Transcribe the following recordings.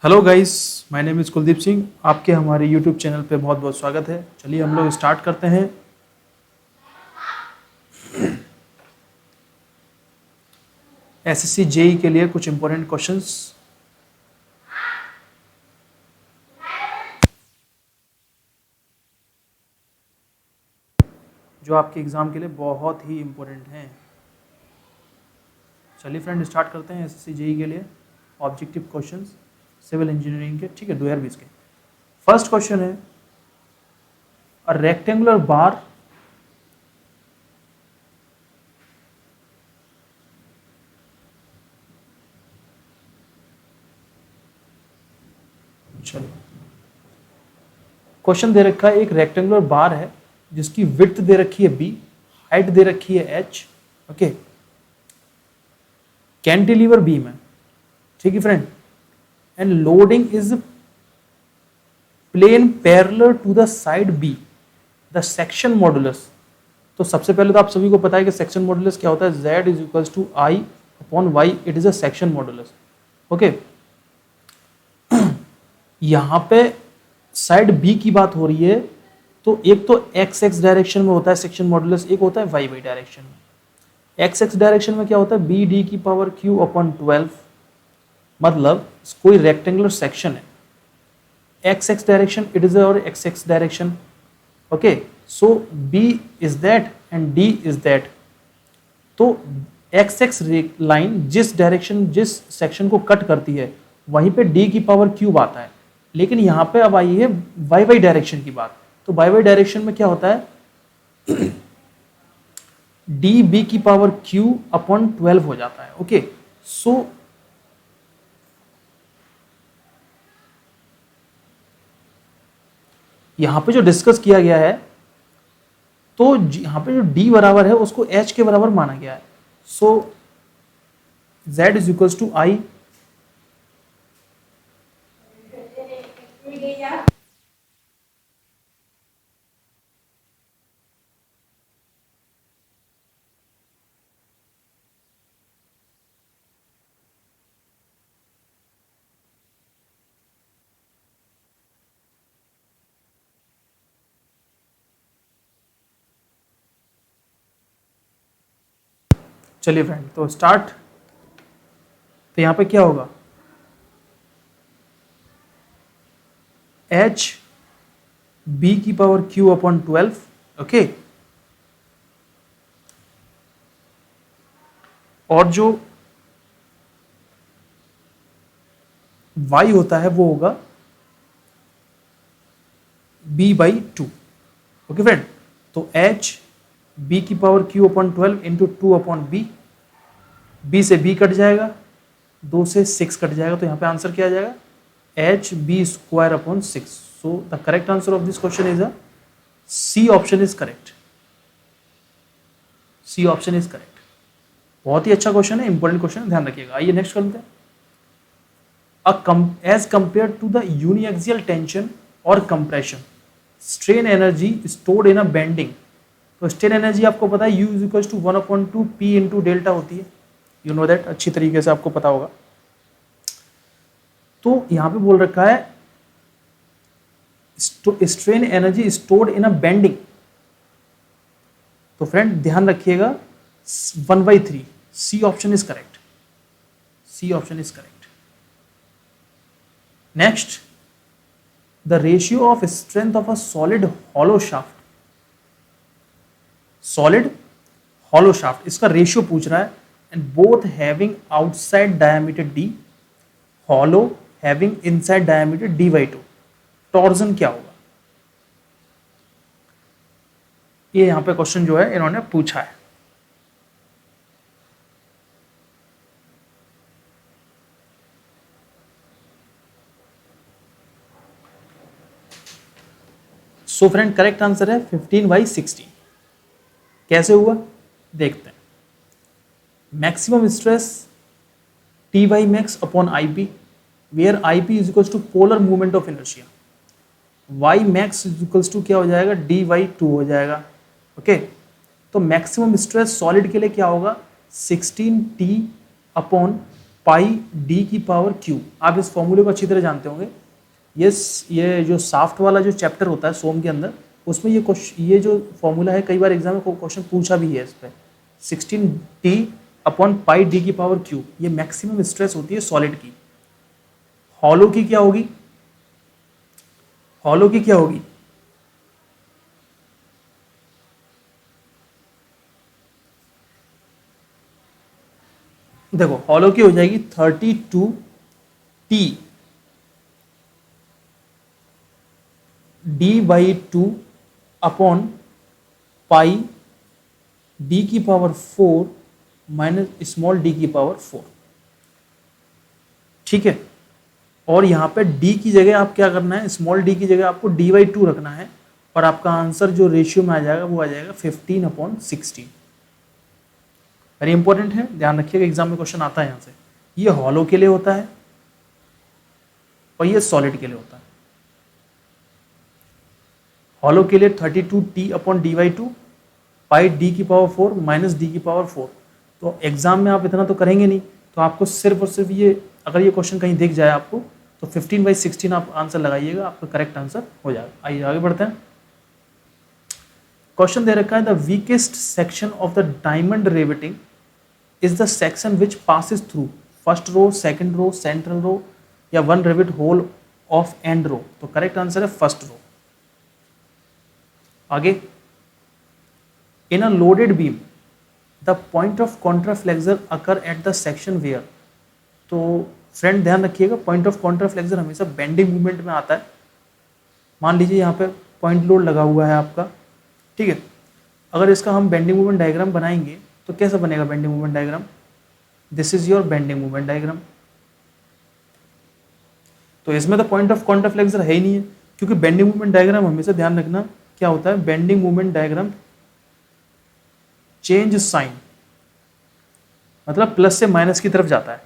Hello guys, my name is Kuldeep Singh. आपके हमारे YouTube channel पे बहुत बहुत स्वागत है। चलिए हम लोग स्टार्ट करते हैं। एसएससी जेई के लिए कुछ इंपॉर्टेंट क्वेश्चंस। जो आपके एग्ज़ाम के लिए बहुत ही इम्पोर्टेंट हैं। चलिए फ्रेंड स्टार्ट करते हैं एसएससी जेई के लिए ऑब्जेक्टिव क्वेश्चंस सिविल इंजीनियरिंग के, ठीक है, 2020 के। फर्स्ट क्वेश्चन है, अ रेक्टेंगुलर बार चलिए क्वेश्चन दे रखा है, एक रेक्टेंगुलर बार है जिसकी विड्थ दे रखी है b, हाइट दे रखी है h, ओके, कैंटिलीवर बीम है, ठीक है friend, and loading is plane parallel to the side B, the section modulus. तो सबसे पहले तो आप सभी को पता है कि सेक्शन मॉडुलस क्या होता है, z is equals to I upon Y, it is a section modulus, okay. यहाँ पे साइड बी की बात हो रही है, तो एक तो एक्स एक्स डायरेक्शन में होता है सेक्शन मॉडुलस, एक होता है वाई वाई डायरेक्शन में। एक्स एक्स डायरेक्शन में क्या होता है, बी डी की पावर क्यू अपॉन 12, मतलब कोई रेक्टेंगुलर सेक्शन है, X X direction it is और X X direction, okay. So B is that and D is that. तो एक्स एक्स लाइन जिस डायरेक्शन जिस सेक्शन को कट करती है वहीं पे डी की पावर क्यूब आता है, लेकिन यहाँ पे अब आई है वाई वाई डायरेक्शन की बात। तो वाई वाई डायरेक्शन में क्या होता है, डी बी की पावर क्यू अपॉन 12 हो जाता है, ओके। सो यहां पे जो डिस्कस किया गया है, तो यहां पे जो d बराबर है उसको h के बराबर माना गया है। सो z इज इक्वल्स टू आई चलिए फ्रेंड तो स्टार्ट। तो यहां पे क्या होगा, h b की पावर q अपॉन 12, ओके। और जो y होता है वो होगा b बाई 2, ओके फ्रेंड। तो h b की power q upon 12 into 2 upon b, b से b कट जाएगा, 2 से 6 कट जाएगा, तो यहाँ पे आंसर क्या आ जाएगा, H B square upon 6। So the correct answer of this question is a C option is correct. C option is correct. बहुत ही अच्छा क्वेश्चन है, इंपॉर्टेंट क्वेश्चन है, ध्यान रखिएगा। आइए नेक्स्ट कर लेते हैं। As compared to the uniaxial tension और compression, strain energy stored in a bending. तो स्ट्रेन एनर्जी आपको पता है, U is equal to 1/2 P into delta होती है, यू नो दैट, अच्छी तरीके से आपको पता होगा। तो यहां पे बोल रखा है strain energy stored in a bending. तो फ्रेंड ध्यान रखिएगा, 1/3, C option is correct. C option is correct. Next, the ratio of strength of a solid hollow shaft. Solid hollow shaft, इसका रेशियो पूछ रहा है, and both having outside diameter D, hollow having inside diameter d/2, torsion क्या होगा। ये यहां पे क्वेश्चन जो है इन्होंने पूछा है। सो फ्रेंड करेक्ट आंसर है 15/16। कैसे हुआ देखते हैं। Maximum stress T by max upon I P, where I P is equals to polar movement of inertia, Y max is equals to क्या हो जाएगा, d/2 हो जाएगा, ओके। तो मैक्सिमम स्ट्रेस सॉलिड के लिए क्या होगा, 16t अपॉन पाई डी की पावर क्यू। आप इस फॉर्मूले को अच्छी तरह जानते होंगे। ये जो साफ्ट वाला जो चैप्टर होता है सोम के अंदर, उसमें ये जो फॉर्मूला है, कई बार एग्जाम में क्वेश्चन पूछा भी है इस पर। 16t अपॉन पाई डी की पावर क्यू, ये मैक्सिमम स्ट्रेस होती है सॉलिड की। हॉलो की क्या होगी? हॉलो की क्या होगी? देखो हॉलो की हो जाएगी 32t d/2 upon pi D की पावर 4 माइनस स्मॉल डी की पावर 4। ठीक है, और यहां पे d की जगह आप क्या करना है, स्मॉल d की जगह आपको d/2 रखना है, और आपका आंसर जो रेशियो में आ जाएगा वो आ जाएगा 15/16। वेरी इंपॉर्टेंट है, ध्यान रखिएगा, एग्जाम में क्वेश्चन आता है यहां से। ये हॉलो के लिए होता है और ये सॉलिड के लिए होता है। हॉलो के लिए 32t अपॉन d/2 पाई डी की पावर 4 माइनस डी की पावर 4। तो एग्जाम में आप इतना तो करेंगे नहीं, तो आपको सिर्फ और सिर्फ ये, अगर ये क्वेश्चन कहीं दिख जाए आपको, तो 15/16 आप आंसर लगाइएगा, आपका करेक्ट आंसर हो जाएगा। आइए आगे बढ़ते हैं। क्वेश्चन दे रखा है the weakest section of the diamond riveting is the section which passes through first row, second row, central row या one rivet hole of end row. तो करेक्ट आंसर है फर्स्ट रो। आगे, in a loaded beam the point of contraflexure occur at the section where. तो friend ध्यान रखिएगा, point of कॉन्ट्राफ्लेक्सर हमेशा bending movement में आता है। मान लीजिए यहाँ पे पॉइंट लोड लगा हुआ है आपका, ठीक है। अगर इसका हम बेंडिंग मूवमेंट डायग्राम बनाएंगे तो कैसा बनेगा bending movement diagram? This is your bending movement diagram. तो इसमें तो पॉइंट ऑफ कॉन्ट्राफ्लेक्सर है ही नहीं है, क्योंकि बेंडिंग मूवमेंट डायग्राम हमेशा ध्यान रखना क्या होता है, bending movement diagram change sign, मतलब प्लस से माइनस की तरफ जाता है,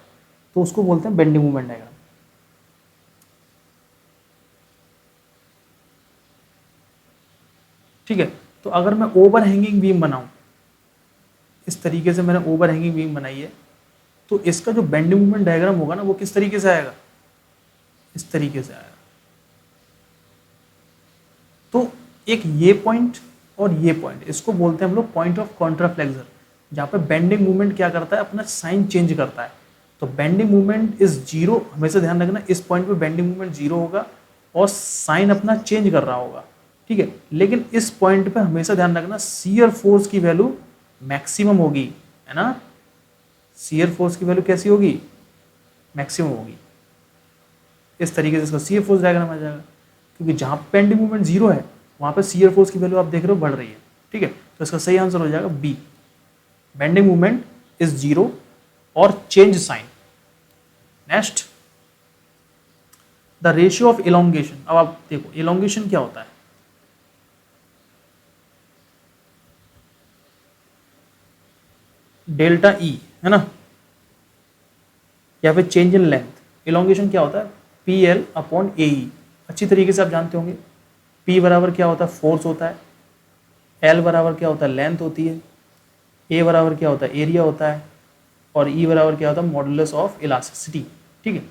तो उसको बोलते हैं बेंडिंग मूवमेंट डायग्राम। ठीक है, तो अगर मैं ओवर हैंगिंग बीम बनाऊं, इस तरीके से मैंने ओवर हैंगिंग बीम बनाई है, तो इसका जो बेंडिंग मूवमेंट डायग्राम होगा ना, वो किस तरीके से आएगा? इस तरीके से आएगा। तो एक ये पॉइंट और ये पॉइंट, इसको बोलते हैं हम लोग पॉइंट ऑफ कॉन्ट्राफ्लेक्सर, जहाँ पे बेंडिंग मूवमेंट क्या करता है, अपना साइन चेंज करता है। तो बेंडिंग मूवमेंट इज जीरो, हमेशा ध्यान रखना, इस पॉइंट पे बेंडिंग मूवमेंट जीरो होगा और साइन अपना चेंज कर रहा होगा। ठीक है, लेकिन इस पॉइंट पे हमेशा ध्यान रखना शियर फोर्स की वैल्यू मैक्सिमम होगी, है ना। शियर फोर्स की वैल्यू कैसी होगी? मैक्सिमम होगी। इस तरीके से इसका शियर फोर्स डायग्राम आ जाएगा, क्योंकि जहां बेंडिंग मूवमेंट जीरो है वहां पे शियर फोर्स की वैल्यू आप देख रहे हो बढ़ रही है। ठीक है, तो इसका सही आंसर हो जाएगा B, bending movement is zero और change sign. Next, the ratio of elongation. अब आप देखो इलोंगेशन क्या होता है। डेल्टा ई, है ना, या फिर चेंज इन लेंथ। इलोंगेशन क्या होता है? पी एल अपॉन ए ई। अच्छी तरीके से आप जानते होंगे, पी बराबर क्या होता है? फोर्स होता है। एल बराबर क्या होता है? लेंथ होती है। ए बराबर क्या होता है? एरिया होता है। और ई बराबर क्या होता है? Modulus of elasticity. ठीक है,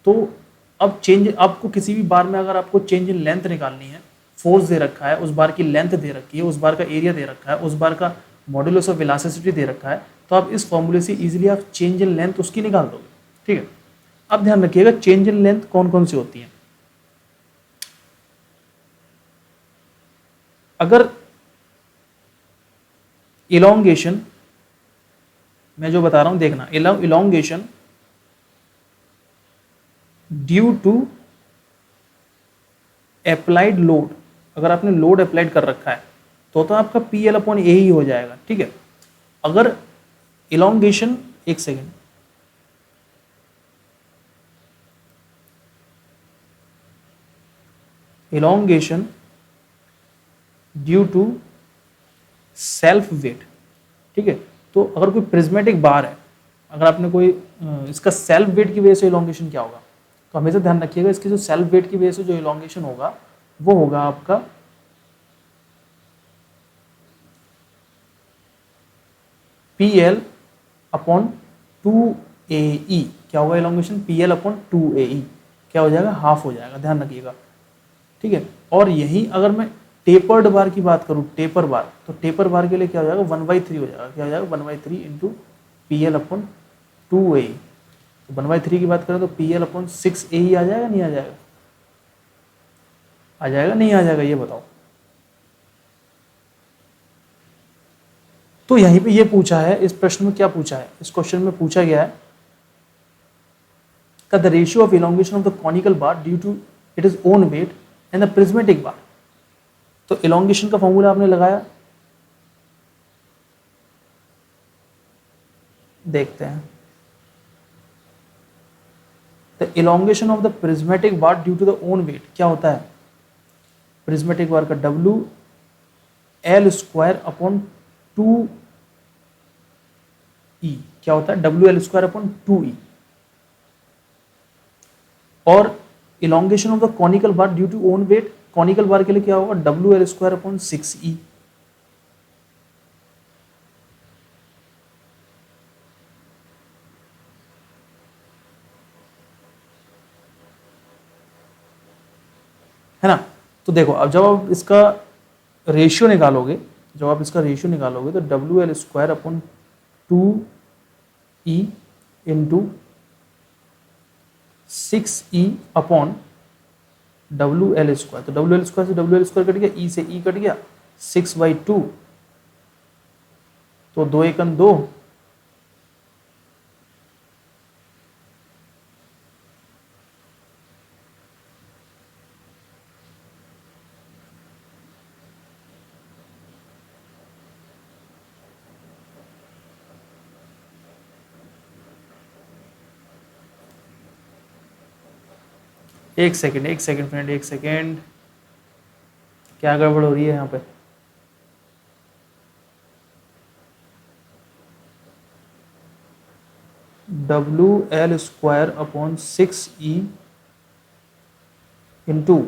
तो अब चेंज, आपको किसी भी बार में अगर आपको चेंज इन लेंथ निकालनी है, फोर्स दे रखा है, उस बार की लेंथ दे रखी है, उस बार का एरिया दे रखा है, उस बार का मॉडुलस ऑफ इलास्टिसिटी दे रखा है, तो आप इस फॉर्मूले से इजीली आप चेंज इन लेंथ उसकी निकाल दोगे। ठीक है, अब ध्यान रखिएगा चेंज इन लेंथ कौन कौन सी होती है। अगर इलोंगेशन, मैं जो बता रहा हूं देखना, elongation due to applied load, अगर आपने लोड अप्लाइड कर रखा है तो आपका पी एल अपॉन ए ही हो जाएगा। ठीक है, अगर इलोंगेशन, एक second, elongation due to self weight. ठीक है, तो अगर कोई प्रिज्मेटिक बार है, अगर आपने कोई इसका सेल्फ वेट की वजह से इलोंगेशन क्या होगा, तो हमेशा ध्यान रखिएगा इसकी जो सेल्फ वेट की वजह से जो इलोंगेशन होगा वो होगा आपका पी एल अपॉन 2 2AE, क्या होगा इलॉन्गेशन, PL/2AE क्या हो जाएगा, हाफ हो जाएगा, ध्यान रखिएगा, ठीक है। और यही अगर मैं टेपर्ड बार की बात करूं, टेपर बार, तो टेपर बार के लिए क्या हो जाएगा, 1/3 हो जाएगा, क्या हो जाएगा 1/3 इंटू PL/2AE। तो 1/3 की बात करें तो PL/6AE आ जाएगा, नहीं आ जाएगा, आ जाएगा नहीं आ जाएगा, ये बताओ। तो यहीं पे ये पूछा है, इस प्रश्न में क्या पूछा है, इस क्वेश्चन में पूछा गया है the ratio of elongation of the conical bar due to it is own weight and the prismatic bar. तो इलोंगेशन का फॉर्मूला आपने लगाया, देखते हैं। The elongation of the prismatic bar due to the own weight क्या होता है, prismatic बार का WL² E क्या होता है, WL² और elongation of the conical bar due to own weight, conical bar के लिए क्या होगा, WL²/6E। है ना। तो देखो अब जब आप इसका रेशियो निकालोगे, जब आप इसका रेशियो निकालोगे तो WL²/2E इंटू 6E/WL², तो WL² से WL² कट गया, E से E कट गया, 6/2, तो 2 एकन 2, एक सेकेंड फ्रेंड, एक सेकेंड, क्या गड़बड़ हो रही है यहाँ पे। WL²/6E इंटू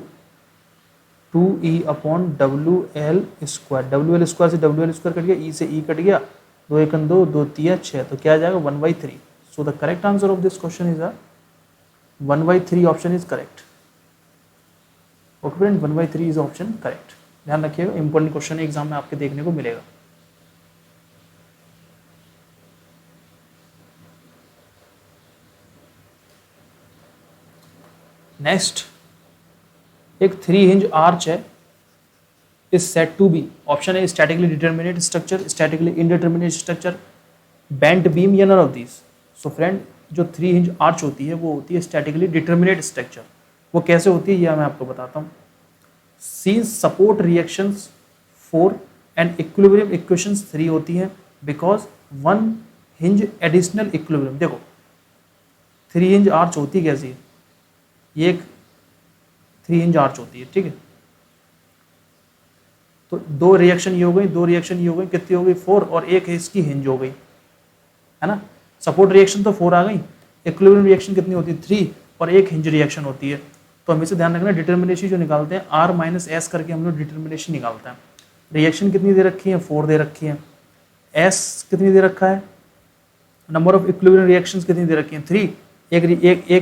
2E/WL², WL² से WL² कट गया, E से E कट गया, 2 एकन 2, 2 तिया 6, तो क्या आ जाएगा 1/3। सो the correct answer of this question is 1/3, option is correct. Okay friend, 1/3 is option correct, ध्यान रखिएगा, इंपॉर्टेंट क्वेश्चन एग्जाम में आपके देखने को मिलेगा। नेक्स्ट, एक 3 हिंज आर्च है, is set to B, option है statically determinate structure, statically indeterminate structure, bent beam या none of these. So friend, जो 3 हिंज आर्च होती है वो होती है स्टैटिकली डिटर्मिनेट स्ट्रक्चर। वो कैसे होती है ये मैं आपको बताता हूँ। Scenes support reactions 4 and equilibrium equations 3 होती हैं बिकॉज 1 हिंज एडिशनल इक्विलिब्रियम। देखो 3 हिंज आर्च होती कैसी है, ये एक 3 हिंज आर्च होती है, ठीक है। तो 2 रिएक्शन ये हो गई, 2 रिएक्शन ये हो गई, कितनी हो गई 4, और एक है इसकी हिंज हो गई, है ना। सपोर्ट रिएक्शन तो 4 आ गई, इक्विलिब्रियम रिएक्शन कितनी होती है 3, और एक हिंज रिएक्शन होती है। तो हमें से ध्यान रखना, डिटर्मिनेशन जो निकालते हैं R-S करके हम लोग डिटर्मिनेशन निकालते हैं। रिएक्शन कितनी दे रखी है, 4 दे रखी है, S कितनी दे रखा है, नंबर ऑफ इक्विलिब्रियम रिएक्शंस कितनी दे रखी है 3, एक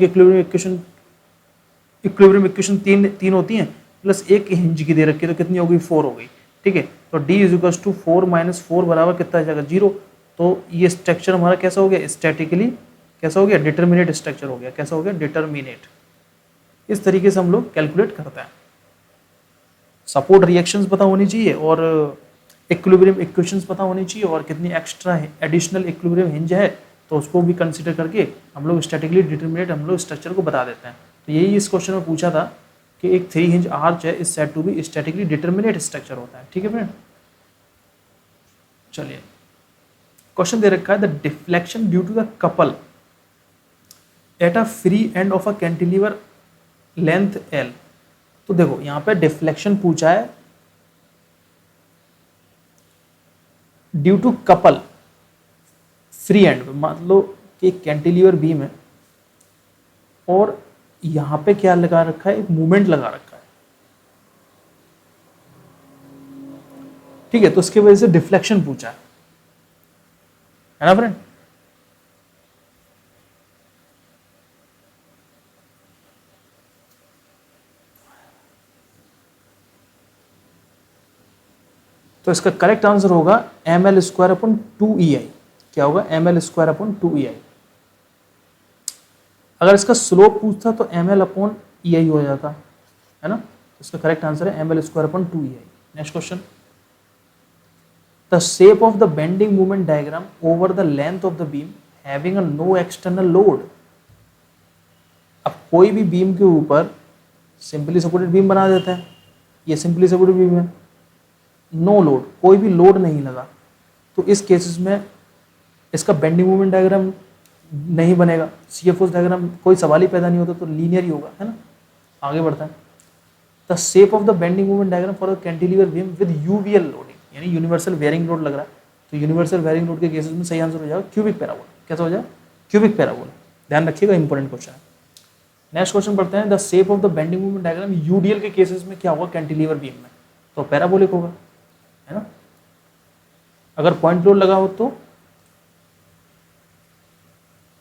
इक्विलिब्रियम इक्वेशन 3 होती हैं, प्लस एक हिंज की दे रखी है, तो कितनी हो गई 4 हो गई, ठीक है। तो D = 4 - 4 बराबर कितना आ जाएगा 0। तो ये स्ट्रक्चर हमारा कैसा हो गया, स्टैटिकली कैसा हो गया, डिटर्मिनेट स्ट्रक्चर हो गया, कैसा हो गया, डिटर्मिनेट। इस तरीके से हम लोग कैलकुलेट करते हैं। सपोर्ट रिएक्शंस पता होनी चाहिए और इक्विलिब्रियम इक्वेशंस पता होनी चाहिए, और कितनी एक्स्ट्रा एडिशनल इक्विलिब्रियम हिंज है तो उसको भी कंसीडर करके हम लोग स्टैटिकली डिटर्मिनेट हम लोग स्ट्रक्चर को बता देते हैं। तो यही इस क्वेश्चन में पूछा था कि एक 3 हिंज आर्च है, is said to be statically determinate structure होता है, ठीक है फ्रेंड। चलिए, क्वेश्चन दे रखा है the deflection due to the couple at a free end of a cantilever length L। तो देखो यहाँ पे डिफ्लेक्शन पूछा है due to couple free end, मान लो कि एक कैंटिलीवर बीम है और यहां पे क्या लगा रखा है, एक मूवमेंट लगा रखा है, ठीक है। तो उसकी वजह से डिफ्लेक्शन पूछा है ना फ्रेंड। तो इसका करेक्ट आंसर होगा M L square upon 2EI। क्या होगा? M L square upon 2EI। अगर इसका स्लोप पूछता तो एम एल अपॉन EI हो जाता, है ना। इसका करेक्ट आंसर है M L square upon 2EI। Next question, the shape of the bending moment diagram over the length of the beam having a no external load. अब कोई भी beam के ऊपर सिंपली सपोर्टेड बीम बना देता है, ये सिंपली सपोर्टेड बीम है, नो लोड, कोई भी लोड नहीं लगा, तो इस केसेस में इसका बेंडिंग मोमेंट डायग्राम नहीं बनेगा, CFOs डायग्राम कोई सवाल ही पैदा नहीं होता, तो लीनियर ही होगा, है ना। आगे बढ़ता है, the shape of the bending moment diagram for the cantilever beam with UVL loading, यानी यूनिवर्सल वेयरिंग लोड लग रहा है, तो यूनिवर्सल वेयरिंग लोड के केसेस में सही आंसर हो जाएगा क्यूबिक पैराबोला। कैसा हो जाएगा? Cubic parabola. ध्यान रखिएगा, इंपॉर्टेंट क्वेश्चन है। नेक्स्ट क्वेश्चन पढ़ते हैं, the shape of the bending moment diagram UDL के केसेस में क्या होगा? कैंटिलीवर बीम में, तो पैराबोलिक होगा, है ना। अगर पॉइंट लोड लगा हो तो,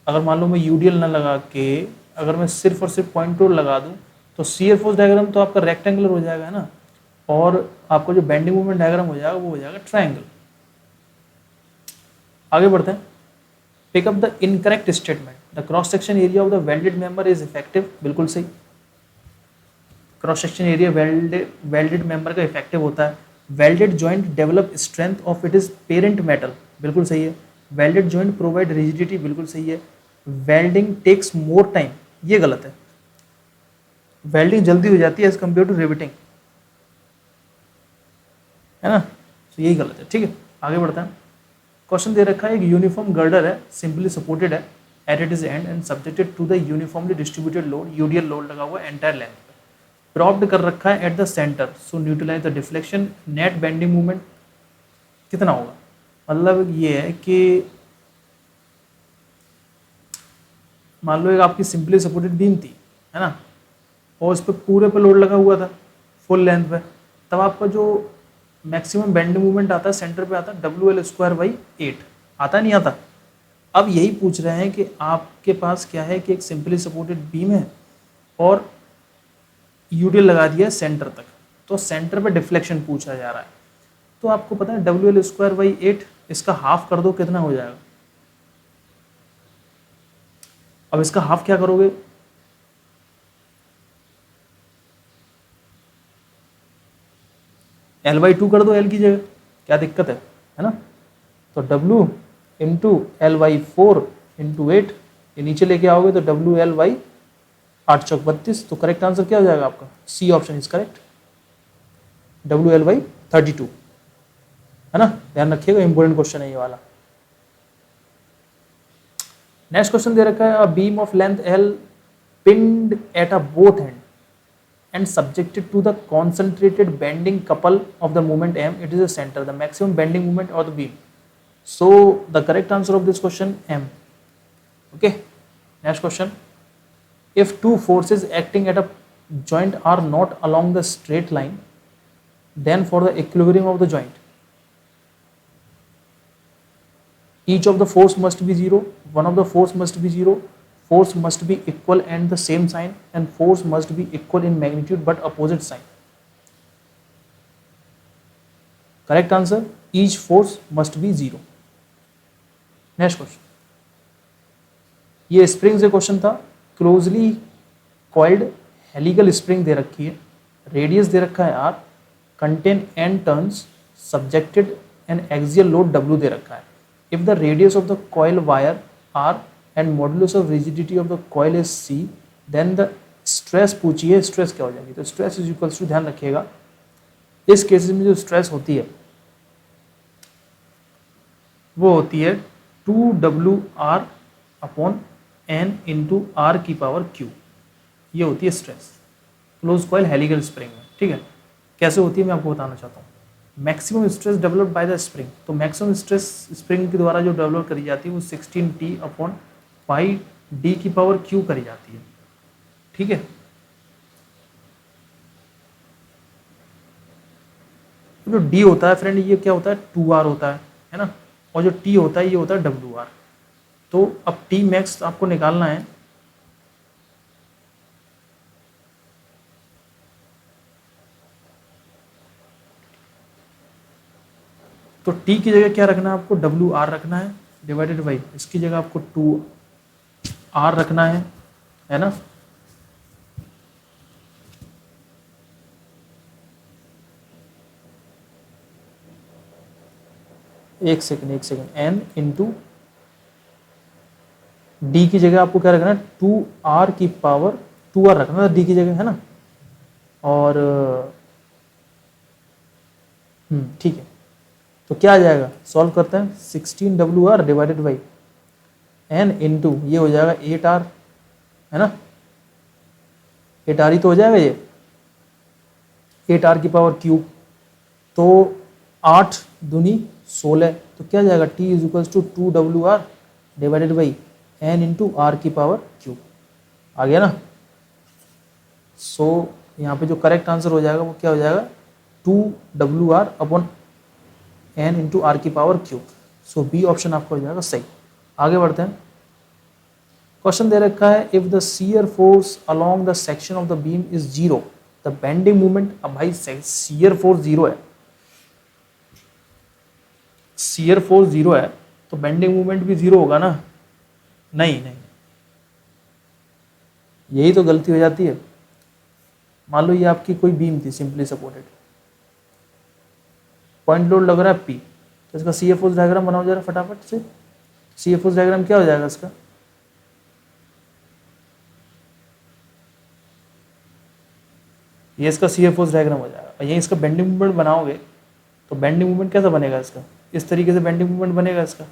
अगर मान लो मैं यूडीएल ना लगा के अगर मैं सिर्फ और सिर्फ पॉइंट लोड लगा दूं तो शियर फोर्स डायग्राम तो आपका रेक्टेंगुलर हो जाएगा, है ना, और आपको जो बेंडिंग मोमेंट डायग्राम हो जाएगा वो हो जाएगा ट्रायंगल। आगे बढ़ते हैं, pick up the incorrect statement, the cross section area of the welded member is effective. बिल्कुल सही, cross section area welded member का इफेक्टिव होता है। Welded joint develop strength of it is parent metal, बिल्कुल सही है। वेल्डेड जॉइंट प्रोवाइड रिजिडिटी, बिल्कुल सही है। वेल्डिंग टेक्स मोर टाइम, ये गलत है, वेल्डिंग जल्दी हो जाती है एज कम्पेयर टू रिवेटिंग, है ना, तो यही गलत है। ठीक है, आगे बढ़ता है। क्वेश्चन दे रखा है, एक यूनिफॉर्म गर्डर है, सिंपली सपोर्टेड है at it is end end subjected to the uniformly distributed load, UDL load लगा हुआ है एंटायर लेंथ पे, प्रॉप्ड कर रखा है at the centre, so neutralise the deflection, net bending movement कितना होगा? मतलब ये है कि मान लो एक आपकी सिंपली सपोर्टेड बीम थी, है ना, और उस पर पूरे पे लोड लगा हुआ था फुल लेंथ पे, तब आपका जो मैक्सिमम बेंडिंग मूवमेंट आता है सेंटर पे आता है WL²/8, आता नहीं आता? अब यही पूछ रहे हैं कि आपके पास क्या है कि एक सिंपली सपोर्टेड बीम है और यूडीएल लगा दिया है सेंटर तक, तो सेंटर पे डिफ्लेक्शन पूछा जा रहा है, तो आपको पता है WL²/8, इसका हाफ कर दो, कितना हो जाएगा? अब इसका हाफ क्या करोगे? L/2 कर दो L की जगह, क्या दिक्कत है ना। तो W इंटू L/4 इंटू 8, ये नीचे लेके आओगे तो WL/8 चौक 32, तो करेक्ट आंसर क्या हो जाएगा आपका? सी ऑप्शन इज करेक्ट, WL/32, है ना। ध्यान रखिएगा, इंपॉर्टेंट क्वेश्चन है ये वाला। नेक्स्ट क्वेश्चन दे रखा है, a beam of length L pinned at a both end and subjected to the concentrated bending couple of the moment M, it is a center, the maximum bending moment of the beam. So the correct answer of this question M. Okay, next question, if two forces acting at a joint are not along the straight line, then for the equilibrium of the joint each of the force must be 0, one of the force must be 0, force must be equal and the same sign, and force must be equal in magnitude but opposite sign. Correct answer, each force must be 0. Next question, ये spring से question था, closely coiled helical spring दे रखी है, radius दे रखा है r, contain n turns, subjected an axial load W दे रखा है। If the radius of the coil wire r and modulus of rigidity of the coil is c, then the stress पूछिए, स्ट्रेस क्या हो जाएगी? तो स्ट्रेस इज इक्वल्स टू, ध्यान रखिएगा इस केसेस में जो स्ट्रेस होती है वो होती है 2WR upon N into R की पावर Q, ये होती है stress close coil helical spring में। ठीक है, कैसे होती है मैं आपको बताना चाहता हूँ। Maximum stress developed by the spring, तो मैक्सिमम स्ट्रेस स्प्रिंग के द्वारा जो डेवलप करी जाती है वो 16T अपॉन पाई D की पावर Q करी जाती है। ठीक है, जो D होता है फ्रेंड ये क्या होता है? 2R होता है ना, और जो T होता है ये होता है WR। तो अब T मैक्स आपको निकालना है, तो टी की जगह क्या रखना है आपको, डब्ल्यू आर रखना है डिवाइडेड बाई, इसकी जगह आपको 2r रखना है ना। एक सेकेंड, n इंटू डी की जगह आपको क्या रखना है, 2r की पावर 2r रखना है डी की जगह, है ना। और ठीक है, तो क्या आ जाएगा, सॉल्व करते हैं, 16WR divided by n into ये हो जाएगा 8r, है ना, 8r ही तो हो जाएगा ये, 8r की पावर क्यूब, तो 8 दूनी 16, तो क्या जाएगा t is equals to 2WR divided by n into R की पावर क्यूब, आ गया ना। सो यहाँ पे जो करेक्ट आंसर हो जाएगा वो क्या हो जाएगा, 2WR upon n into R की power cube. So B option आपका हो जाएगा सही। आगे बढ़ते हैं, क्वेश्चन दे रखा है if the shear force along the section of the beam is zero the bending moment. अब भाई शियर फोर्स जीरो है, शियर फोर्स जीरो है तो बेंडिंग मोमेंट भी जीरो होगा ना, नहीं, यही तो गलती हो जाती है। मान लो ये आपकी कोई बीम थी सिंपली सपोर्टेड, पॉइंट लोड लग रहा है P, तो इसका सी एफ फोर्स डायग्राम बनाओ जरा फटाफट से। सी एफ फोर्स डायग्राम क्या हो जाएगा इसका, ये इसका सी एफ फोर्स डायग्राम हो जाएगा, और यही इसका बेंडिंग मूवमेंट बनाओगे तो बेंडिंग मूवमेंट कैसा बनेगा इसका, इस तरीके से बेंडिंग मूवमेंट बनेगा इसका,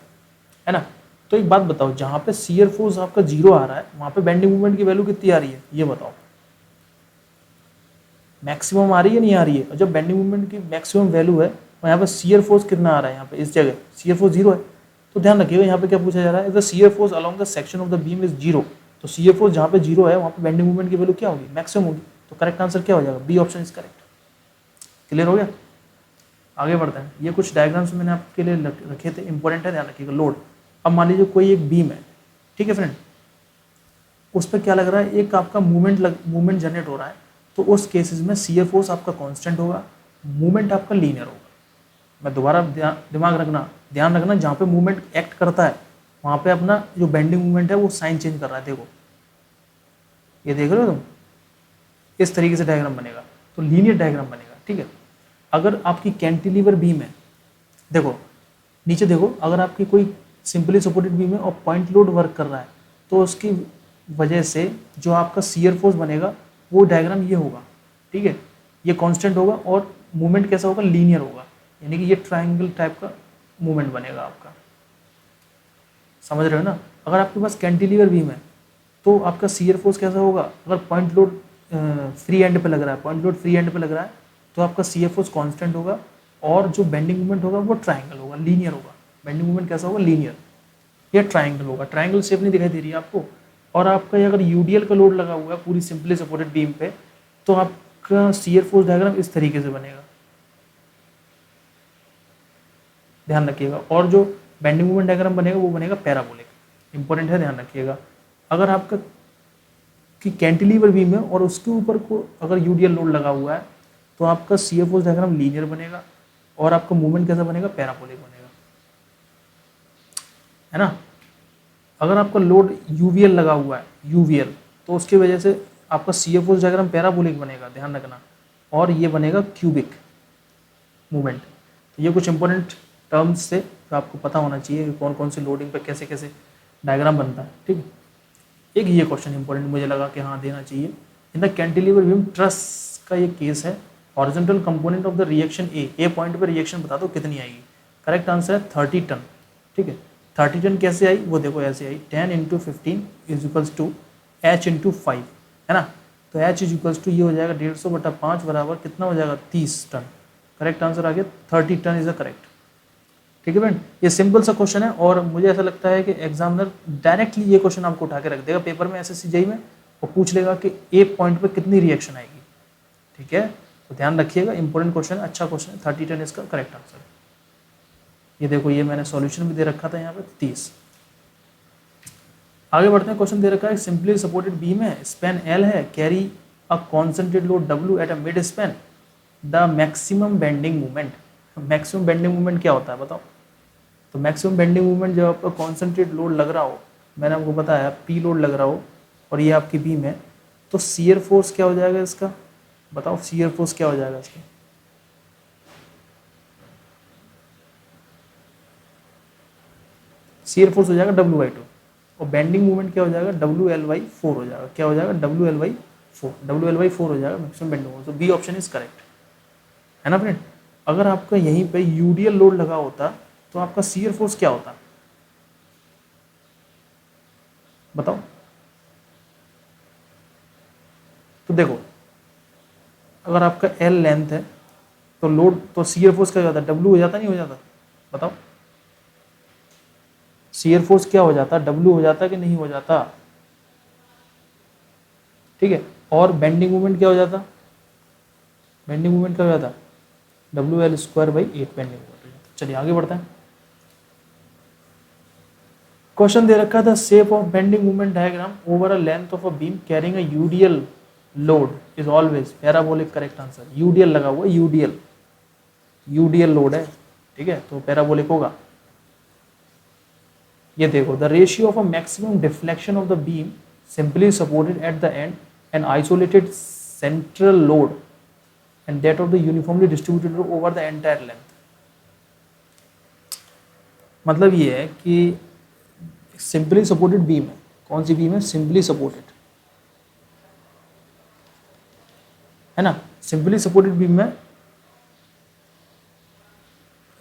है ना। तो एक बात बताओ, जहाँ पे शियर फोर्स आपका जीरो आ रहा है वहाँ पे बेंडिंग मूवमेंट की वैल्यू कितनी आ रही है, ये बताओ, मैक्सिमम आ रही है नहीं आ रही है। और जब बेंडिंग मूवमेंट की मैक्सिमम वैल्यू है और यहाँ पे शियर फोर्स कितना आ रहा है, यहाँ पे इस जगह शियर फोर्स जीरो है, तो ध्यान रखिएगा यहाँ पे क्या पूछा जा रहा है, if the shear force along the section of the beam is zero, तो शियर फोर्स जहाँ पे जीरो है वहाँ पे बेंडिंग मूवमेंट की वैल्यू क्या होगी, मैक्सिमम होगी। तो करेक्ट आंसर क्या हो जाएगा, B option is correct. Clear हो गया, आगे बढ़ते हैं। ये कुछ डायग्राम्स मैंने आपके लिए रखे थे, इंपॉर्टेंट है, ध्यान रखिएगा। लोड, अब मान लीजिए कोई एक बीम है, ठीक है फ्रेंड, उस पर क्या लग रहा है, एक आपका मूवमेंट जनरेट हो रहा है, तो उस केसेस में शियर फोर्स आपका कांस्टेंट होगा, मूवमेंट आपका लीनियर होगा। मैं दोबारा ध्यान रखना जहाँ पे मूवमेंट एक्ट करता है वहाँ पे अपना जो बेंडिंग मूवमेंट है वो साइन चेंज कर रहा है। देखो ये देख रहे हो तुम, इस तरीके से डायग्राम बनेगा, तो लीनियर डायग्राम बनेगा, ठीक है। अगर आपकी कैंटिलीवर बीम है, देखो नीचे देखो, अगर आपकी कोई सिंपली सपोर्टेड बीम है और पॉइंट लोड वर्क कर रहा है, तो उसकी वजह से जो आपका शियर फोर्स बनेगा वो डायग्राम ये होगा, ठीक है, ये कांस्टेंट होगा और मूवमेंट कैसा होगा, लीनियर होगा, यानी कि ये ट्रायंगल टाइप का मूवमेंट बनेगा आपका, समझ रहे हो ना। अगर आपके पास कैंटिलीवर बीम है तो आपका शियर फोर्स कैसा होगा, अगर पॉइंट लोड फ्री एंड पे लग रहा है, पॉइंट लोड फ्री एंड पे लग रहा है, तो आपका शियर फोर्स कांस्टेंट होगा और जो बेंडिंग मूवमेंट होगा वो ट्रायंगल होगा, लीनियर होगा। बेंडिंग मूवमेंट कैसा होगा, लीनियर, या ट्रायंगल होगा। ट्रायंगल शेप नहीं दिखाई दे रही है आपको। और आपका अगर यूडीएल का लोड लगा हुआ है पूरी सिंपली सपोर्टेड बीम पे, तो आपका शियर फोर्स डायग्राम इस तरीके से बनेगा, ध्यान रखिएगा। और जो बेंडिंग मूवमेंट डायग्राम बनेगा वो बनेगा पैराबोलिक, इंपॉर्टेंट है, ध्यान रखिएगा। अगर आपका कि कैंटिलीवर बीम है और उसके ऊपर को अगर यूडीएल लोड लगा हुआ है, तो आपका शियर फोर्स डायग्राम लीनियर बनेगा और आपका मूवमेंट कैसा बनेगा, पैराबोलिक बनेगा, है ना। अगर आपका लोड यूवीएल लगा हुआ है, यूवीएल, तो उसकी वजह से आपका शियर फोर्स डायग्राम पैराबोलिक बनेगा, ध्यान रखना, और ये बनेगा क्यूबिक मूवमेंट। तो ये कुछ इंपॉर्टेंट टर्म्स से जो आपको पता होना चाहिए कि कौन कौन सी लोडिंग पे कैसे कैसे डायग्राम बनता है, ठीक है। एक ये क्वेश्चन इंपॉर्टेंट मुझे लगा कि हाँ देना चाहिए। In the cantilever beam truss का ये केस है, horizontal component of the reaction A point पे रिएक्शन बता दो कितनी आएगी। करेक्ट आंसर है 30 टन, ठीक है। 30 टन कैसे आई वो देखो, ऐसे आई 10 × 15 इज इक्वल्स टू h × 5, है ना। तो h इज इक्वल्स टू ये हो जाएगा 150/5 बराबर कितना हो जाएगा, 30 टन। करेक्ट आंसर आ गया 30 टन इज द करेक्ट, ठीक है फ्रेंड। ये सिंपल सा क्वेश्चन है और मुझे ऐसा लगता है कि एग्जामिनर डायरेक्टली ये क्वेश्चन आपको उठा के रख देगा पेपर में एसएससी जेईई में, और पूछ लेगा कि ए पॉइंट पे कितनी रिएक्शन आएगी, ठीक है। तो ध्यान रखिएगा, इंपॉर्टेंट क्वेश्चन है, अच्छा क्वेश्चन है। 30 टन इसका करेक्ट आंसर है। ये देखो, ये मैंने सॉल्यूशन भी दे रखा था यहाँ पे 30। आगे बढ़ते हैं, क्वेश्चन दे रखा है सिंपली सपोर्टेड बीम है, स्पैन एल है, carry a concentrated load W at a mid span, the maximum bending movement, maximum bending moment क्या होता है बताओ? तो मैक्सिमम बेंडिंग मोमेंट जब आपका कॉन्सेंट्रेट लोड लग रहा हो, मैंने आपको बताया पी लोड लग रहा हो और ये आपकी बीम है, तो शियर फोर्स क्या हो जाएगा इसका? बताओ शियर फोर्स क्या हो जाएगा इसका? शियर फोर्स हो जाएगा W/2 और बेंडिंग मोमेंट क्या हो जाएगा? WL/4 हो जाएगा। क्या हो जाएगा? WL/4। WL/4 हो जाएगा मैक्सिमम बेंडिंग मोमेंट। तो बी ऑप्शन इज करेक्ट, है ना फ्रेंड? अगर आपका यहीं पे यूडीएल लोड लगा होता तो आपका शियर फोर्स क्या होता बताओ? तो देखो, अगर आपका L लेंथ है तो लोड, तो शियर फोर्स क्या हो जाता? W हो जाता नहीं हो जाता? बताओ शियर फोर्स क्या हो जाता? W हो जाता कि नहीं हो जाता? ठीक है। और बेंडिंग मोमेंट क्या हो जाता? बेंडिंग मोमेंट क्या हो जाता? WL² बाई 8 बेंडिंग मोमेंट हो जाता। चलिए आगे बढ़ते हैं। क्वेश्चन दे रखा था shape of bending moment diagram over a length of a beam carrying a UDL load is always parabolic. Correct answer, UDL लगा हुआ है, यूडीएल लोड है, ठीक है, तो पैराबोलिक होगा। ये देखो, the ratio of a maximum deflection of the beam simply supported at the end and isolated central load and that of the uniformly distributed over the entire length. मतलब ये है कि सिंपली सपोर्टेड बीम है, कौन सी beam है? Simply supported, है ना? Simply supported beam में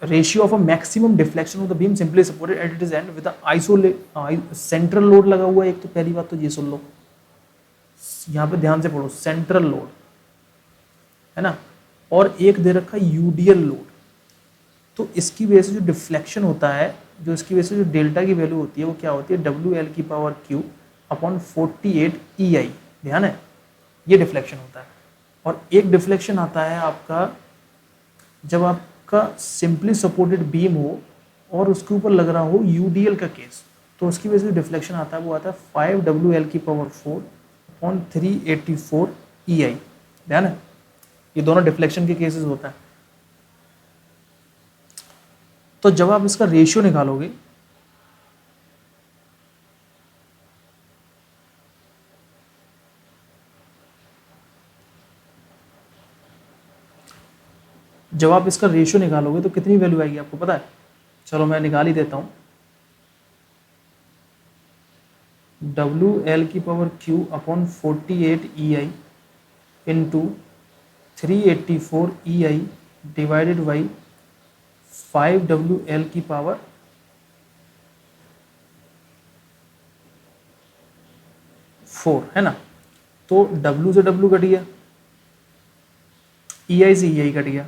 ratio of a maximum deflection of the beam simply supported at its and with isolate central load लगा हुआ है। एक तो पहली बात तो ये सुन लो, यहां पे ध्यान से पढ़ो, सेंट्रल लोड है ना, और एक दे रखा यूडीएल लोड। तो इसकी वजह से जो डिफ्लेक्शन होता है, जो इसकी वजह से जो डेल्टा की वैल्यू होती है वो क्या होती है? WL/Q/48 EI। ध्यान है, ये डिफ्लेक्शन होता है। और एक डिफ्लेक्शन आता है आपका जब आपका सिंपली सपोर्टेड बीम हो और उसके ऊपर लग रहा हो यूडीएल का केस, तो उसकी वजह से डिफ्लेक्शन आता है वो आता है 5WL/4/384 EI। ध्यान है, ये दोनों डिफ्लेक्शन के केसेस होता है। तो जब आप इसका रेशियो निकालोगे, जब आप इसका रेशियो निकालोगे तो कितनी वैल्यू आएगी आपको पता है? चलो मैं निकाल ही देता हूं। WL/Q/48 EI into 384 EI divided by 5WL/4 है ना। तो W से W कट गया, EI से EI कट गया,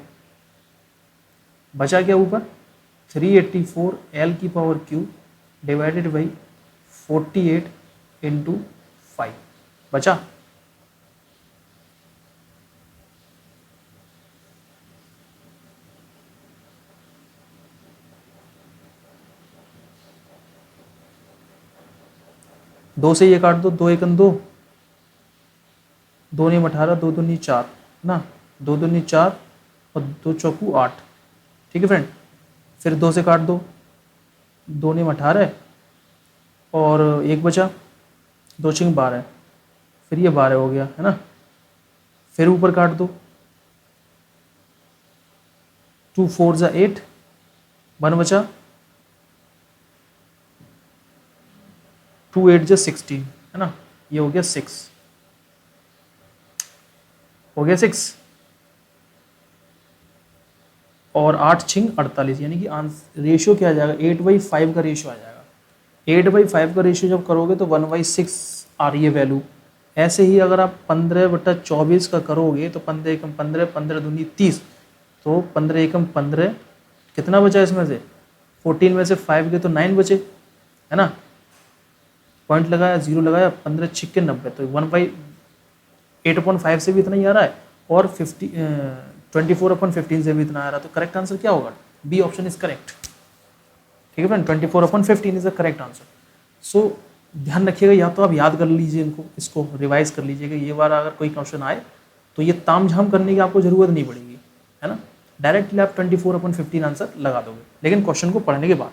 बचा क्या ऊपर? 384 L/Q डिवाइडेड बाई 48 इंटू 5 बचा। दो से ये काट दो, 2 एकम 2, 2 ने 18, 2 दूनी 4 ना, 2 दूनी 4 और 2 चौकू 8। ठीक है फ्रेंड, फिर 2 से काट दो, 2 ने 18 और 1 बचा, 2 छिंग 12, फिर ये 12 हो गया, है ना। फिर ऊपर काट दो, 2 4 जा 8, 1 बचा, 2 8 जा 16, है ना, ये हो गया 6, हो गया 6 और 8 छिंग 48, यानी कि रेशियो क्या आ जाएगा? 8/5 का रेशियो आ जाएगा। 8/5 का रेशियो जब करोगे तो 1/6 आ रही है वैल्यू। ऐसे ही अगर आप 15/24 का करोगे तो 15 एकम 15, 15 दूनी 30, तो 15 एकम 15, कितना बचा इसमें से? 14 में से 5 के तो 9 बचे, है ना। पॉइंट लगाया, 0 लगाया, 15 छिक्के 90, तो 1/8/5 से भी इतना ही आ रहा है और 24/15 से भी इतना आ रहा है। तो करेक्ट आंसर क्या होगा? B option is correct. ठीक है friend, 24/15 is the correct answer. So ध्यान रखिएगा, या तो आप याद कर लीजिए इनको, इसको रिवाइज कर लीजिएगा। ये बार अगर कोई क्वेश्चन आए तो ये तामझाम करने की आपको जरूरत नहीं पड़ेगी, है ना। डायरेक्टली आप 24/15 आंसर लगा दोगे, लेकिन क्वेश्चन को पढ़ने के बाद।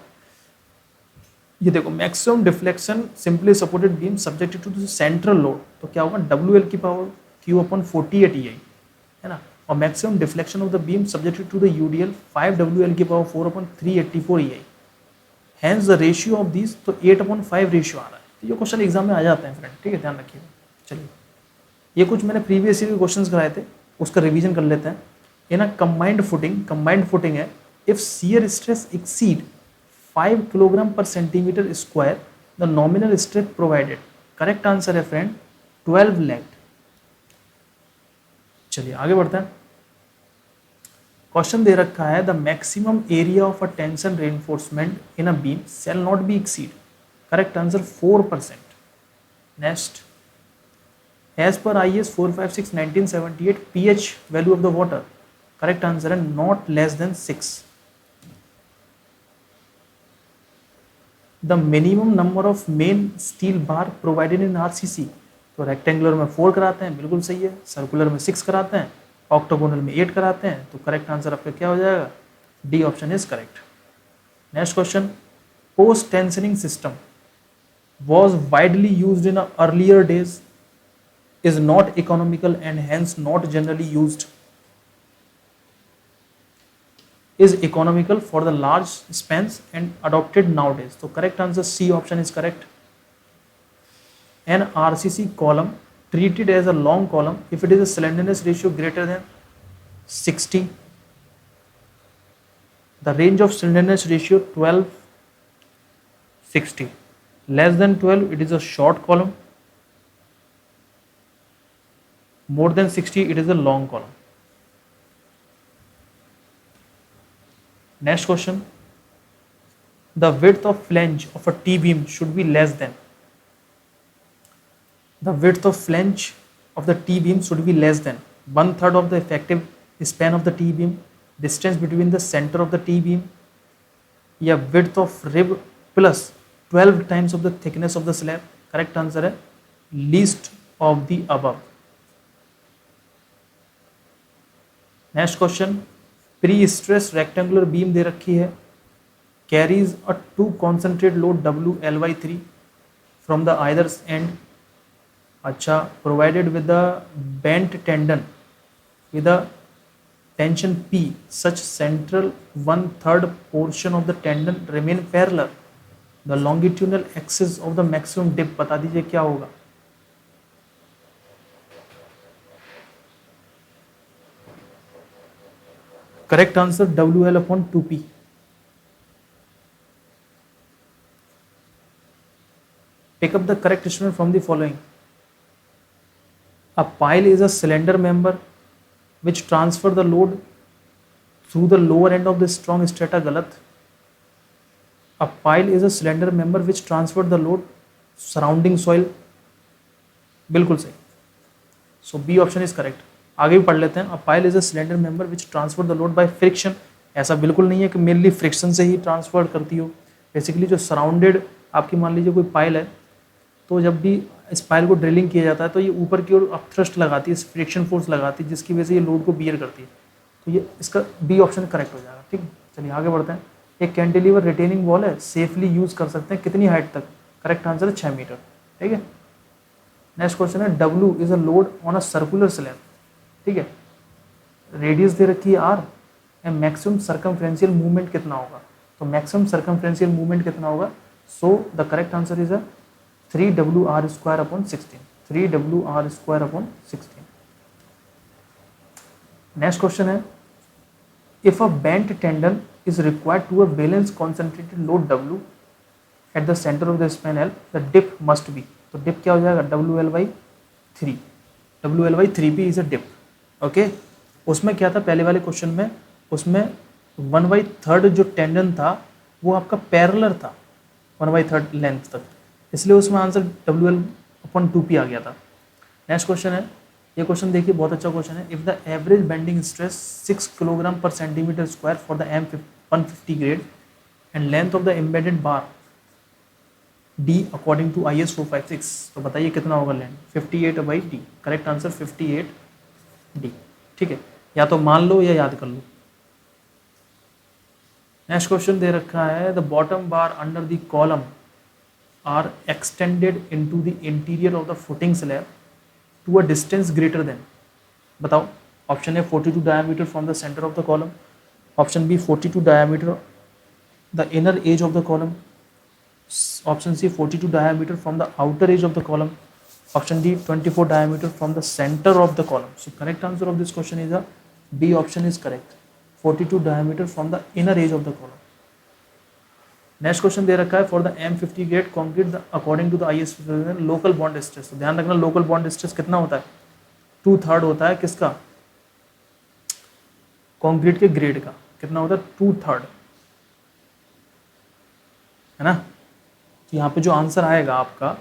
ये देखो, maximum deflection simply supported beam subjected to central load, तो क्या होगा WL की पावर Q/48 EI, है ना। और maximum deflection of the beam subjected to the UDL 5WL की power 4/384 EI, hence the ratio of this, तो 8/5 रेशियो आ रहा है। तो ये क्वेश्चन एग्जाम में आ जाते हैं फ्रेंड, ठीक है, ध्यान रखिएगा। चलिए, ये कुछ मैंने प्रीवियस ईयर के क्वेश्चंस कराए थे, उसका रिवीजन कर लेते हैं। ये ना कंबाइंड फुटिंग है, if shear stress exceed 5 kilogram per centimetre square the nominal stress provided, correct answer है फ्रेंड 12 लैक्ड। चलिए आगे बढ़ते हैं। क्वेश्चन दे रखा है the maximum area of a tension reinforcement in a beam shall not be exceed, correct answer 4%। Next, as per IS 456/1978 pH value of the water, correct answer है not less than 6। The minimum number of main steel bar provided in RCC, तो rectangular में 4 कराते हैं, बिल्कुल सही है। Circular में 6 कराते हैं, ऑक्टोगोनल में 8 कराते हैं, तो करेक्ट आंसर आपका क्या हो जाएगा, D option is correct. Next question, post tensioning system was widely used in earlier days, is not economical and hence not generally used, is economical for the large spans and adopted nowadays, so correct answer C option is correct। An RCC column treated as a long column if it is a slenderness ratio greater than 60, the range of slenderness ratio 12-60, less than 12 it is a short column, more than 60 it is a long column। Next question, the width of flange of a T-beam should be less than, the width of flange of the T-beam should be less than 1/3 of the effective span of the T-beam, distance between the center of the T-beam, या width of rib plus 12 times of the thickness of the slab, correct answer है least of the above. Next question, pre stress rectangular beam दे रखी है, carries a two concentrate load WL/3 from the either end, अच्छा, provided with the bent tendon with a tension P, such central 1/3 portion of the tendon remain parallel, the longitudinal axis of the maximum dip, बता दीजिए क्या होगा। Correct answer WL/2P। Pick up the correct statement from the following. A pile is a cylinder member which transfer the load through the lower end of the strong strata, गलत। A pile is a cylinder member which transfer the load surrounding soil, बिल्कुल सही। So B option is correct। आगे भी पढ़ लेते हैं। A pile is a cylinder member which transfer the load by friction, ऐसा बिल्कुल नहीं है कि मेनली फ्रिक्शन से ही ट्रांसफर करती हो। बेसिकली जो सराउंडेड आपकी मान लीजिए कोई पाइल है, तो जब भी इस पाइल को ड्रिलिंग किया जाता है तो ये ऊपर की ओर अपथ्रस्ट लगाती है, फ्रिक्शन फोर्स लगाती है, जिसकी वजह से ये लोड को बियर करती है। तो ये इसका बी ऑप्शन करेक्ट हो जाएगा। ठीक है, चलिए आगे बढ़ते हैं। एक कैंटिलीवर रिटेनिंग वॉल है, सेफली यूज कर सकते हैं कितनी हाइट तक, करेक्ट आंसर है 6 मीटर। ठीक है, नेक्स्ट क्वेश्चन है W is a load on a circular slab. ठीक है, रेडियस दे रखी है R and maximum circumferential movement कितना होगा, तो मैक्सिमम सर्कमफ्रेंशियल मूवमेंट कितना होगा, so the correct answer is a 3WR²/16, 3WR²/16। Next question है, if a bent tendon is required to a balance concentrated load W at the center of the span L, the dip must be, तो dip क्या हो जाएगा WL/3, WL/3P is a dip। Okay, उसमें क्या था पहले वाले क्वेश्चन में, उसमें 1/3 जो टेंडन था वो आपका पैरेलल था 1/3 लेंथ तक, इसलिए उसमें आंसर WL/2P आ गया था। नेक्स्ट क्वेश्चन है, ये क्वेश्चन देखिए बहुत अच्छा क्वेश्चन है। If the average bending stress 6 kilogram per centimetre square for the M150 grade and length of the embedded bar D according to IS 456, तो बताइए कितना होगा length, 58/D, correct answer 58D। ठीक है, या तो मान लो या याद कर लो। नेक्स्ट क्वेश्चन दे रखा है the bottom bar under the column are extended into the interior of the footing slab to a distance greater than, बताओ। Option A 42 diameter from the centre of the column, option B 42 diameter the inner edge of the column, option C 42 diameter from the outer edge of the column, option D 24 diameter from the center of the column. So correct answer of this question is a B option is correct, 42 diameter from the inner edge of the column. Next question दे रखा है for the M50 grade concrete according to the IS local bond stress. तो ध्यान रखना local bond stress कितना होता है, 2/3 होता है किसका, कॉन्क्रीट के ग्रेड का कितना होता है 2/3, है ना। तो यहाँ पे जो आंसर आएगा आपका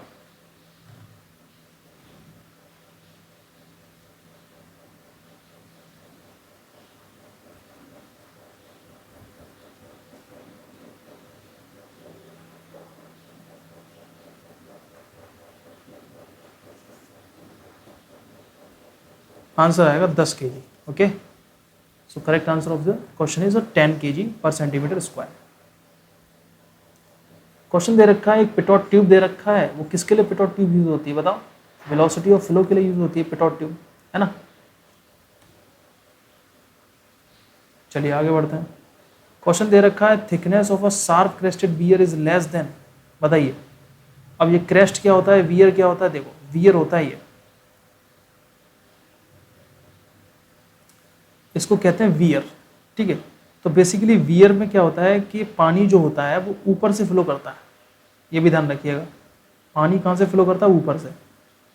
आंसर आएगा 10 kg। Okay, so correct answer of the question is 10 kg पर सेंटीमीटर स्क्वायर। क्वेश्चन दे रखा है एक पिटॉट ट्यूब दे रखा है, वो किसके लिए पिटॉट ट्यूब यूज होती है बताओ, वेलोसिटी ऑफ फ्लो के लिए यूज होती है पिटॉट ट्यूब, है ना। चलिए आगे बढ़ते हैं। क्वेश्चन दे रखा है thickness of a sharp crested wear is less than, बताइए। अब ये क्रेस्ट क्या होता है, वियर क्या होता है, देखो वियर होता है ये, इसको कहते हैं वियर, ठीक है। तो बेसिकली वियर में क्या होता है कि पानी जो होता है वो ऊपर से फ्लो करता है, ये भी ध्यान रखिएगा। पानी कहाँ से फ्लो करता है, ऊपर से।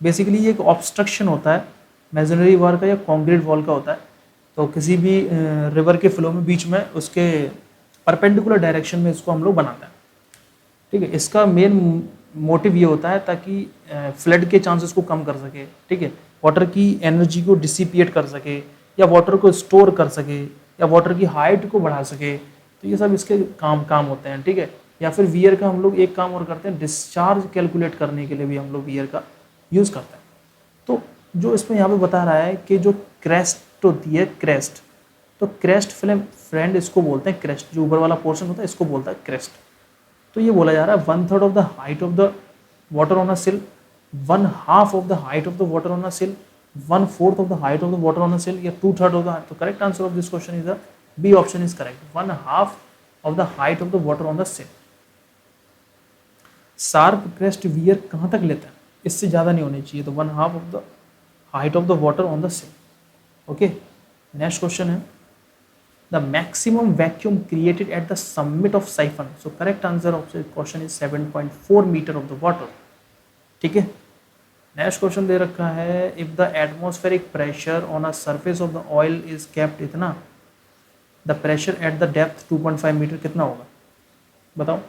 बेसिकली ये एक ऑब्स्ट्रक्शन होता है मेसनरी वार का या कॉन्क्रीट वॉल का होता है। तो किसी भी रिवर के फ्लो में बीच में उसके परपेंडिकुलर डायरेक्शन में इसको हम लोग बनाते हैं, ठीक है। इसका मेन मोटिव ये होता है ताकि फ्लड के चांसेस को कम कर सके, ठीक है, वाटर की एनर्जी को डिसिपिएट कर सके या वाटर को स्टोर कर सके या वाटर की हाइट को बढ़ा सके। तो ये सब इसके काम होते हैं, ठीक है। या फिर वियर का हम लोग एक काम और करते हैं, डिस्चार्ज कैलकुलेट करने के लिए भी हम लोग वियर का यूज़ करते हैं। तो जो इसमें यहाँ पे बता रहा है कि जो क्रेस्ट होती है, क्रेस्ट, तो क्रेस्ट फिल्म फ्रेंड इसको बोलते हैं, क्रेस्ट जो ऊपर वाला पोर्शन होता है इसको बोलता है क्रेस्ट। तो ये बोला जा रहा है 1/3 of the height of the water on a सिल, 1/2 of the height of the water on a सिल, 1/4 of the height of the water on a sill या 2/3 of the height। तो correct answer of this question is B option is correct, 1/2 of the height of the water on the sill। Sharp crest wear कहाँ तक लेते हैं, इससे ज़्यादा नहीं होनी चाहिए, तो 1/2 of the height of the water on the sill। Okay, next question है the maximum vacuum created at the summit of siphon. So correct answer of this question is 7.4 metre of the water, ठीक है। Next question दे रखा है if the atmospheric pressure on a surface of the oil is kept इतना, the pressure at the depth 2.5 metre कितना होगा, बताओ।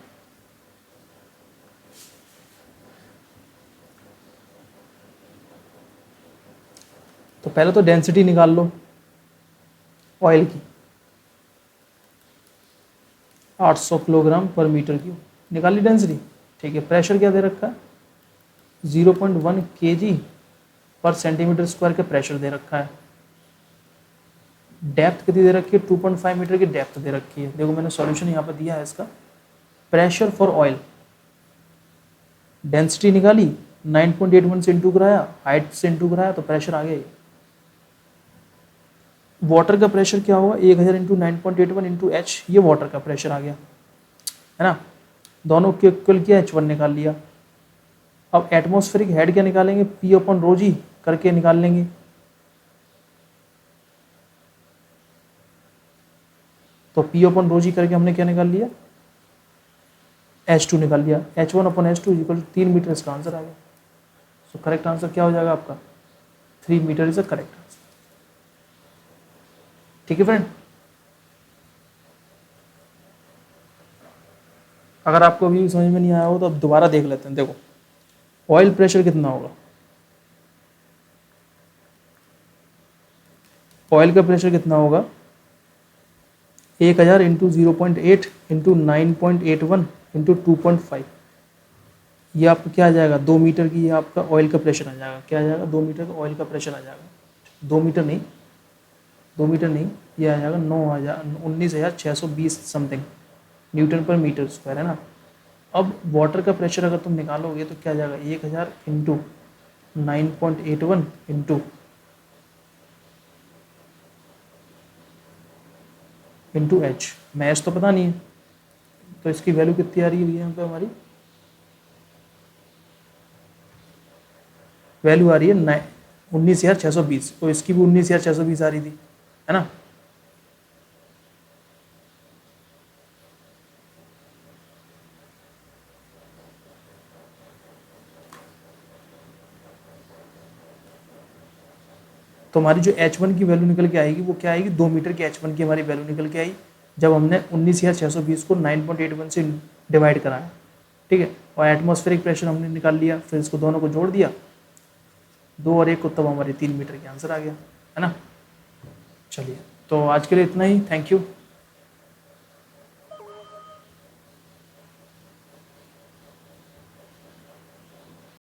तो पहले तो डेंसिटी निकाल लो ऑयल की, 800 किलोग्राम पर मीटर क्यूब, निकाल ली डेंसिटी, ठीक है। प्रेशर क्या दे रखा है, 0.1 kg पर सेंटीमीटर स्क्वायर का प्रेशर दे रखा है। डेप्थ कितनी दे रखी है, 2.5 मीटर की डेप्थ दे रखी है। देखो मैंने सॉल्यूशन यहाँ पर दिया है इसका, प्रेशर फॉर ऑयल, डेंसिटी निकाली, 9.81 से इंटू कराया, हाइट से इंटू कराया, तो प्रेशर आ गया। वाटर का प्रेशर क्या होगा, 1000 इंटू 9.81 इंटू एच, ये वाटर का प्रेशर आ गया, है ना। दोनों के इक्वल किया, H1 निकाल लिया। अब एटमॉस्फेरिक हेड क्या निकालेंगे, P/ρg करके निकाल लेंगे। तो P/ρg करके हमने क्या निकाल लिया, H2 निकाल लिया, H1/H2 इक्वल 3 मीटर, इसका आंसर आ गया। सो करेक्ट आंसर क्या हो जाएगा आपका, 3 metre is a correct answer, ठीक है फ्रेंड। अगर आपको अभी समझ में नहीं आया हो तो अब दोबारा देख लेते हैं। देखो ऑयल प्रेशर कितना होगा, ऑयल का प्रेशर कितना होगा, 1000 इंटू 0.8 इंटू 9.81 इंटू 2.5, ये आपका क्या आ जाएगा, 2 मीटर की, ये आपका ऑयल का प्रेशर आ जाएगा। क्या आ जाएगा, 2 मीटर का ऑयल का प्रेशर आ जाएगा। 2 मीटर नहीं, ये आ जाएगा 19,620 समथिंग, न्यूटन पर मीटर स्क्वायर, है ना। अब वाटर का प्रेशर अगर तुम निकालोगे तो क्या जाएगा, 1000 इंटू 9.81 इंटू एच। मैच तो पता नहीं है, तो इसकी वैल्यू कितनी आ रही है यहाँ पे, हमारी वैल्यू आ रही है 19,620, तो इसकी भी 19,620 आ रही थी, है ना। तो हमारी जो H1 की वैल्यू निकल के आएगी वो क्या आएगी, 2 मीटर की H1 की हमारी वैल्यू निकल के आई जब हमने 19,620 को 9.81 से डिवाइड कराया, ठीक है। और एटमॉस्फेरिक प्रेशर हमने निकाल लिया, फिर इसको दोनों को जोड़ दिया, 2 और 1 को, तब हमारे 3 मीटर के आंसर आ गया, है ना। चलिए, तो आज के लिए इतना ही, थैंक यू।